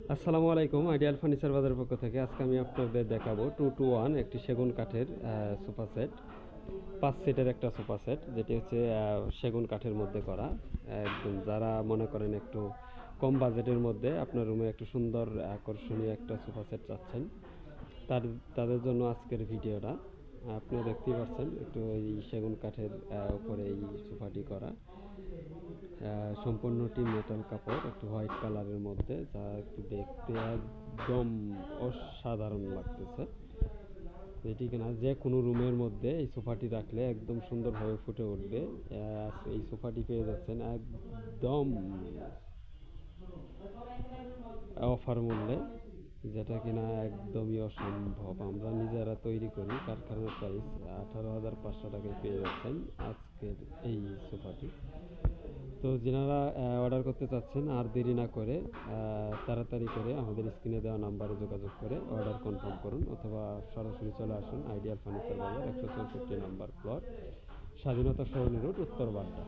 আসসালামু আলাইকুম। Ideal furniture বাজারের পক্ষ থেকে আজকে আমি আপনাদের দেখাবো 2-to-1 একটি সেগুন কাঠের সোফা সেট, 5 সিটের একটা সোফা সেট, যেটি হচ্ছে সেগুন কাঠের মধ্যে করা। একদম যারা মনে করেন একটু কম বাজেটের মধ্যে আপনার রুমে একটু সুন্দর আকর্ষণীয় একটা সোফা সেট চাচ্ছেন, তাদের জন্য আজকের ভিডিওটা। আপনারা দেখতেই পাচ্ছেন একটু এই সেগুন কাঠের উপরে এই সোফাটি করা, সম্পূর্ণটি মেটাল কাপড়, একটু হোয়াইট কালারের মধ্যে, যা একটু দেখতে একদম অসাধারণ লাগতেছে। এটি কিনা যে কোনো রুমের মধ্যে এই সোফাটি রাখলে একদম সুন্দরভাবে ফুটে উঠবে। এই সোফাটি পেয়ে যাচ্ছেন একদম অফার মূল্যে, যেটা কিনা একদমই অসম্ভব। আমরা নিজেরা তৈরি করি, কারখানার প্রাইস 18,500 টাকায় পেয়ে যাচ্ছেন আজকের এই সোফাটি। তো যারা অর্ডার করতে চাচ্ছেন আর দেরি না করে তাড়াতাড়ি করে আমাদের স্ক্রিনে দেওয়া নাম্বারে যোগাযোগ করে অর্ডার কনফার্ম করুন, অথবা সরাসরি চলে আসুন আইডিয়াল ফার্নিচার বাজার, 164 নাম্বার প্লট, স্বাধীনতা সরণি রোড, উত্তর বাড্ডা।